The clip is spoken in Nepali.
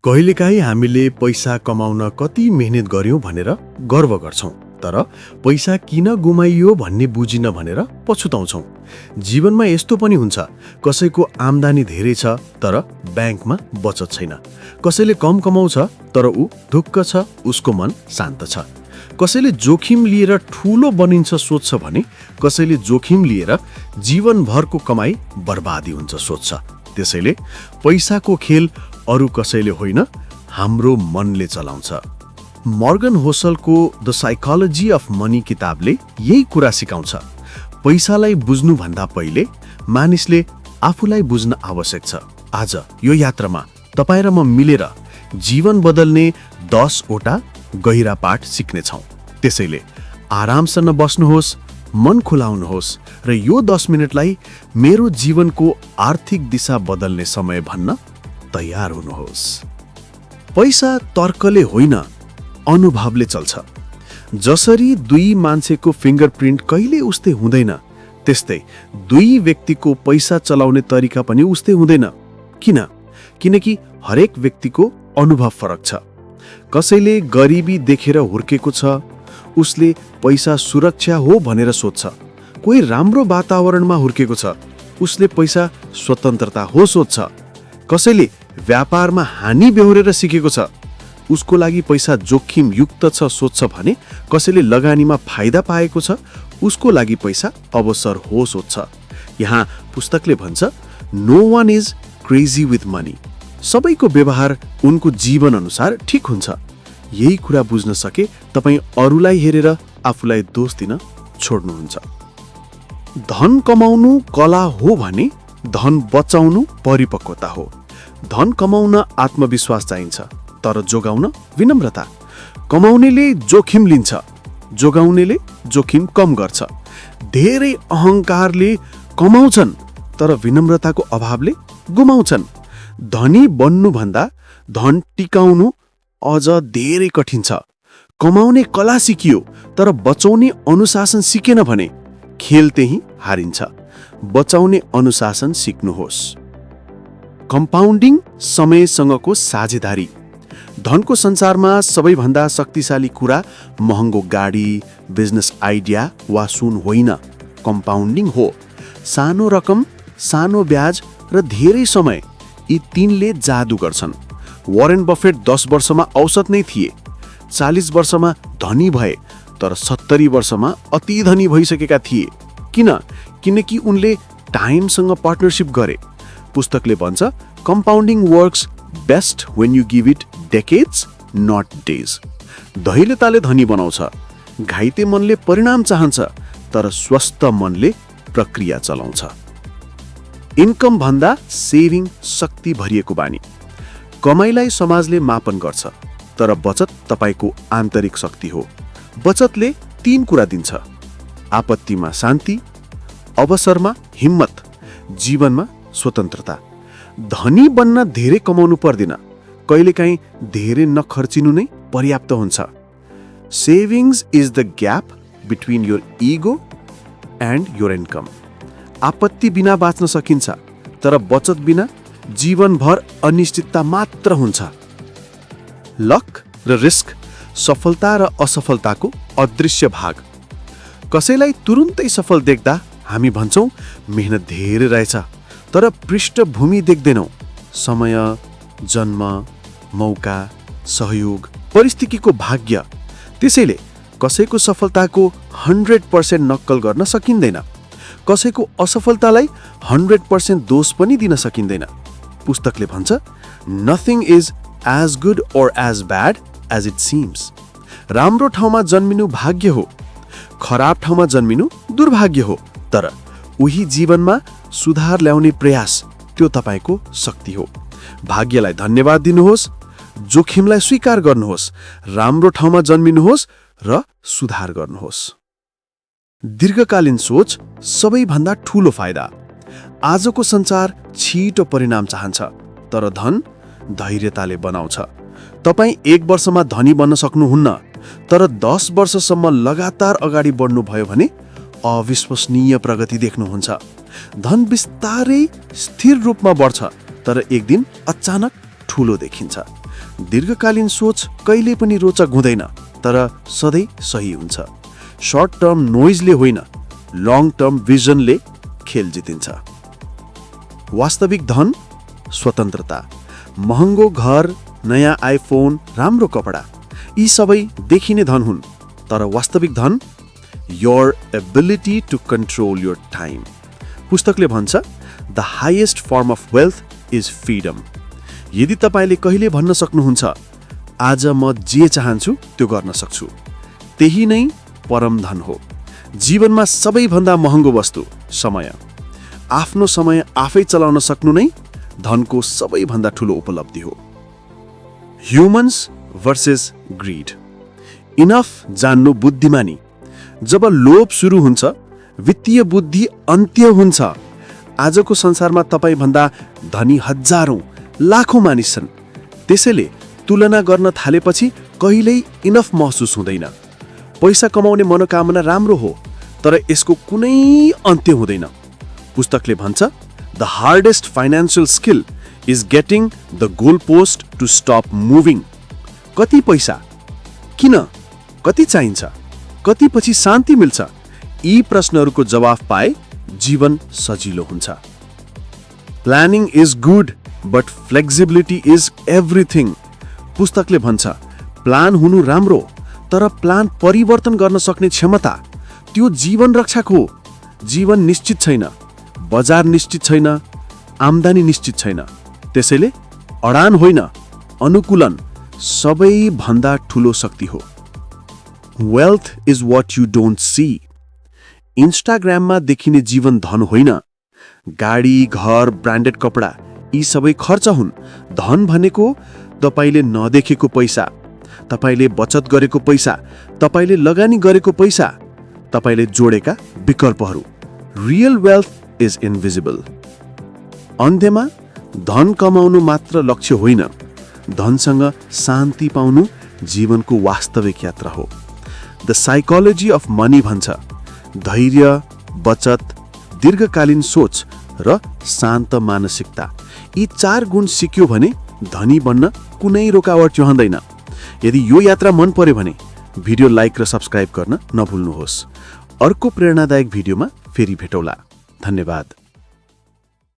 कहिलेकाहीँ हामीले पैसा कमाउन कति मेहनत गर्यौं भनेर गर्व गर्छौं, तर पैसा किन गुमाइयो भन्ने बुझिन भनेर पछुताउँछौं। जीवनमा यस्तो पनि हुन्छ, कसैको आम्दानी धेरै छ तर ब्याङ्कमा बचत छैन। कसैले कम कमाउँछ तर ऊ ढुक्क छ, उसको मन शान्त छ। कसैले जोखिम लिएर ठूलो बनिन्छ सोच्छ भने कसैले जोखिम लिएर जीवनभरको कमाई बर्बादी हुन्छ सोच्छ। त्यसैले पैसाको खेल अरू कसैले होइन, हाम्रो मनले चलाउँछ। मर्गन होसलको द साइकोलोजी अफ मनी किताबले यही कुरा सिकाउँछ। पैसालाई बुझ्नुभन्दा पहिले मानिसले आफूलाई बुझ्न आवश्यक छ। आज यो यात्रामा तपाईँ र म मिलेर जीवन बदल्ने 10 वटा गहिरा पाठ सिक्नेछौँ। त्यसैले आरामसँग बस्नुहोस्, मन खुलाउनुहोस् र यो 10 मिनटलाई मेरो जीवनको आर्थिक दिशा बदल्ने समय भन्न तयार हुनुहोस्। पैसा तर्कले होइन, अनुभवले चल्छ। जसरी दुई मान्छेको फिङ्गरप्रिन्ट कहिले उस्तै हुँदैन, त्यस्तै दुई व्यक्तिको पैसा चलाउने तरिका पनि उस्तै हुँदैन। किनकि हरेक व्यक्तिको अनुभव फरक छ। कसैले गरिबी देखेर हुर्केको छ, उसले पैसा सुरक्षा हो भनेर सोच्छ। कोही राम्रो वातावरणमा हुर्केको छ, उसले पैसा स्वतन्त्रता हो सोच्छ। कसैले व्यापारमा हानि बेहोरेर सिकेको छ, उसको लागि पैसा जोखिम युक्त छ सोच्छ भने कसैले लगानीमा फाइदा पाएको छ, उसको लागि पैसा अवसर हो सोच्छ। यहाँ पुस्तकले भन्छ, no one is crazy with money. सबैको व्यवहार उनको जीवन अनुसार ठिक हुन्छ। यही कुरा बुझ्न सके तपाईँ अरूलाई हेरेर आफूलाई दोष दिन छोड्नुहुन्छ। धन कमाउनु कला हो भने धन बचाउनु परिपक्वता हो। धन कमाउन आत्मविश्वास चाहिन्छ, तर जोगाउन विनम्रता। कमाउनेले जोखिम लिन्छ, जोगाउनेले जोखिम कम गर्छ। धेरै अहङ्कारले कमाउँछन् तर विनम्रताको अभावले गुमाउँछन्। धनी बन्नुभन्दा धन टिकाउनु अझ धेरै कठिन छ। कमाउने कला सिकियो तर बचाउने अनुशासन सिकेन भने खेल त्यही हारिन्छ। बचाउने अनुशासन सिक्नुहोस्। कम्पाउन्डिङ समयसँगको साझेदारी। धनको संसारमा सबैभन्दा शक्तिशाली कुरा महँगो गाडी, बिजनेस आइडिया वा सुन होइन, कम्पाउन्डिङ हो। सानो रकम, सानो ब्याज र धेरै समय, यी तीनले जादु गर्छन्। वारेन बफेट 10 वर्षमा औसत नै थिए। 40 वर्षमा धनी भए तर 70 वर्षमा अति धनी भइसकेका थिए। किनकि उनले टाइमसँग पार्टनरशिप गरे। पुस्तकले भन्छ, compounding works best when you give it decades not days. धैर्यताले धनी बनाउँछ। घाइते मनले परिणाम चाहन्छ तर स्वस्थ मनले प्रक्रिया चलाउँछ। इन्कम भन्दा सेभिङ शक्ति भरिएको बानी। कमाइलाई समाजले मापन गर्छ तर बचत तपाईको आन्तरिक शक्ति हो। बचतले 3 कुरा दिन्छ, आपत्तिमा शान्ति, अवसरमा हिम्मत, जीवनमा स्वतन्त्रता। धनी बन्न धेरै कमाउनु पर्दैन, कहिलेकाहीँ धेरै नखर्चिनु नै पर्याप्त हुन्छ। Savings is the gap between your ego and your income. आपत्ति बिना बाँच्न सकिन्छ तर बचत बिना जीवनभर अनिश्चितता मात्र हुन्छ। लक र रिस्क, सफलता र असफलताको अदृश्य भाग। कसैलाई तुरुन्तै सफल देख्दा हामी भन्छौँ मेहनत धेरै रहेछ, तर पृष्ठभूमि देख्दैनौँ। समय, जन्म, मौका, सहयोग, परिस्थितिको भाग्य। त्यसैले कसैको सफलताको 100% नक्कल गर्न सकिँदैन। कसैको असफलतालाई 100% दोष पनि दिन सकिँदैन। पुस्तकले भन्छ, nothing is as good or as bad as it seems. राम्रो ठाउँमा जन्मिनु भाग्य हो, खराब ठाउँमा जन्मिनु दुर्भाग्य हो, तर उही जीवनमा सुधार ल्याउने प्रयास, त्यो तपाईको शक्ति हो। भाग्यलाई धन्यवाद दिनुहोस्, जोखिमलाई स्वीकार गर्नुहोस्, राम्रो ठाउँमा जन्मिनुहोस् र सुधार गर्नुहोस्। दीर्घकालीन सोच सबैभन्दा ठूलो फाइदा। आजको संसार छिटो परिणाम चाहन्छ तर धन धैर्यताले बनाउँछ। तपाईँ 1 वर्षमा धनी बन्न सक्नुहुन्न, तर 10 वर्षसम्म लगातार अगाडि बढ्नुभयो भने अविश्वसनीय प्रगति देख्नुहुन्छ। धन बिस्तारै स्थिर रूपमा बढ्छ तर एक दिन अचानक ठूलो देखिन्छ। दीर्घकालीन सोच कहिले पनि रोचक हुँदैन, तर सधैँ सही हुन्छ। सर्ट टर्म नोइजले होइन, लङ टर्म विजनले खेल जितिन्छ। वास्तविक धन, स्वतन्त्रता, महँगो घर, नयाँ आइफोन, राम्रो कपडा, यी सबै देखिने धन हुन्, तर वास्तविक धन your ability to control your time. पुस्तकले भन्छ the highest form of wealth is freedom. यदि तपाईँले कहिले भन्न सक्नुहुन्छ आज म जे चाहन्छु त्यो गर्न सक्छु, त्यही नै परम धन हो। जीवनमा सबैभन्दा महँगो वस्तु समय। आफ्नो समय आफै चलाउन सक्नु नै धनको सबैभन्दा ठूलो उपलब्धि हो। Humans versus grid. इनफ जान्नु बुद्धिमानी। जब लोभ सुरु हुन्छ, वित्तीय बुद्धि अन्त्य हुन्छ। आजको संसारमा तपाईभन्दा धनी हजारौं, लाखौं मानिस छन्। त्यसैले तुलना गर्न थालेपछि कहिल्यै इनफ महसुस हुँदैन। पैसा कमाउने मनोकामना राम्रो हो, तर यसको कुनै अन्त्य हुँदैन। पुस्तकले भन्छ the hardest financial skill is getting the goal post to stop moving. कति पैसा, किन, कति चाहिन्छ, कति पछि शान्ति मिल्छ, यी प्रश्नहरूको जवाफ पाए जीवन सजिलो हुन्छ। Planning is good but flexibility is everything. पुस्तकले भन्छ प्लान हुनु राम्रो, तर प्लान परिवर्तन गर्न सक्ने क्षमता, त्यो जीवन रक्षक हो। जीवन निश्चित छैन, बजार निश्चित छैन, आम्दानी निश्चित छैन। त्यसैले अडान होइन, अनुकूलन सबैभन्दा ठूलो शक्ति हो। Wealth is what you don't see. इन्स्टाग्राममा देखिने जीवन धन होइन। गाडी, घर, ब्रान्डेड कपडा, यी सबै खर्च हुन्। धन भनेको तपाईले नदेखेको पैसा, तपाईले बचत गरेको पैसा, तपाईले लगानी गरेको पैसा, तपाईले जोडेका विकल्पहरू। Real wealth is invisible. अन्त्यमा धन कमाउनु मात्र लक्ष्य होइन, धनसँग शान्ति पाउनु जीवनको वास्तविक यात्रा हो। द साइकोलोजी अफ मनी भन्छ धैर्य, बचत, दीर्घकालीन सोच र शान्त मानसिकता, यी 4 गुण सिक्यो भने धनी बन्न कुनै रोकावट रहँदैन। यदि यो यात्रा मन पर्यो भने भिडियो लाइक र सब्स्क्राइब गर्न नभुल्नुहोस्। अर्को प्रेरणादायक भिडियोमा फेरि भेटौँला। धन्यवाद।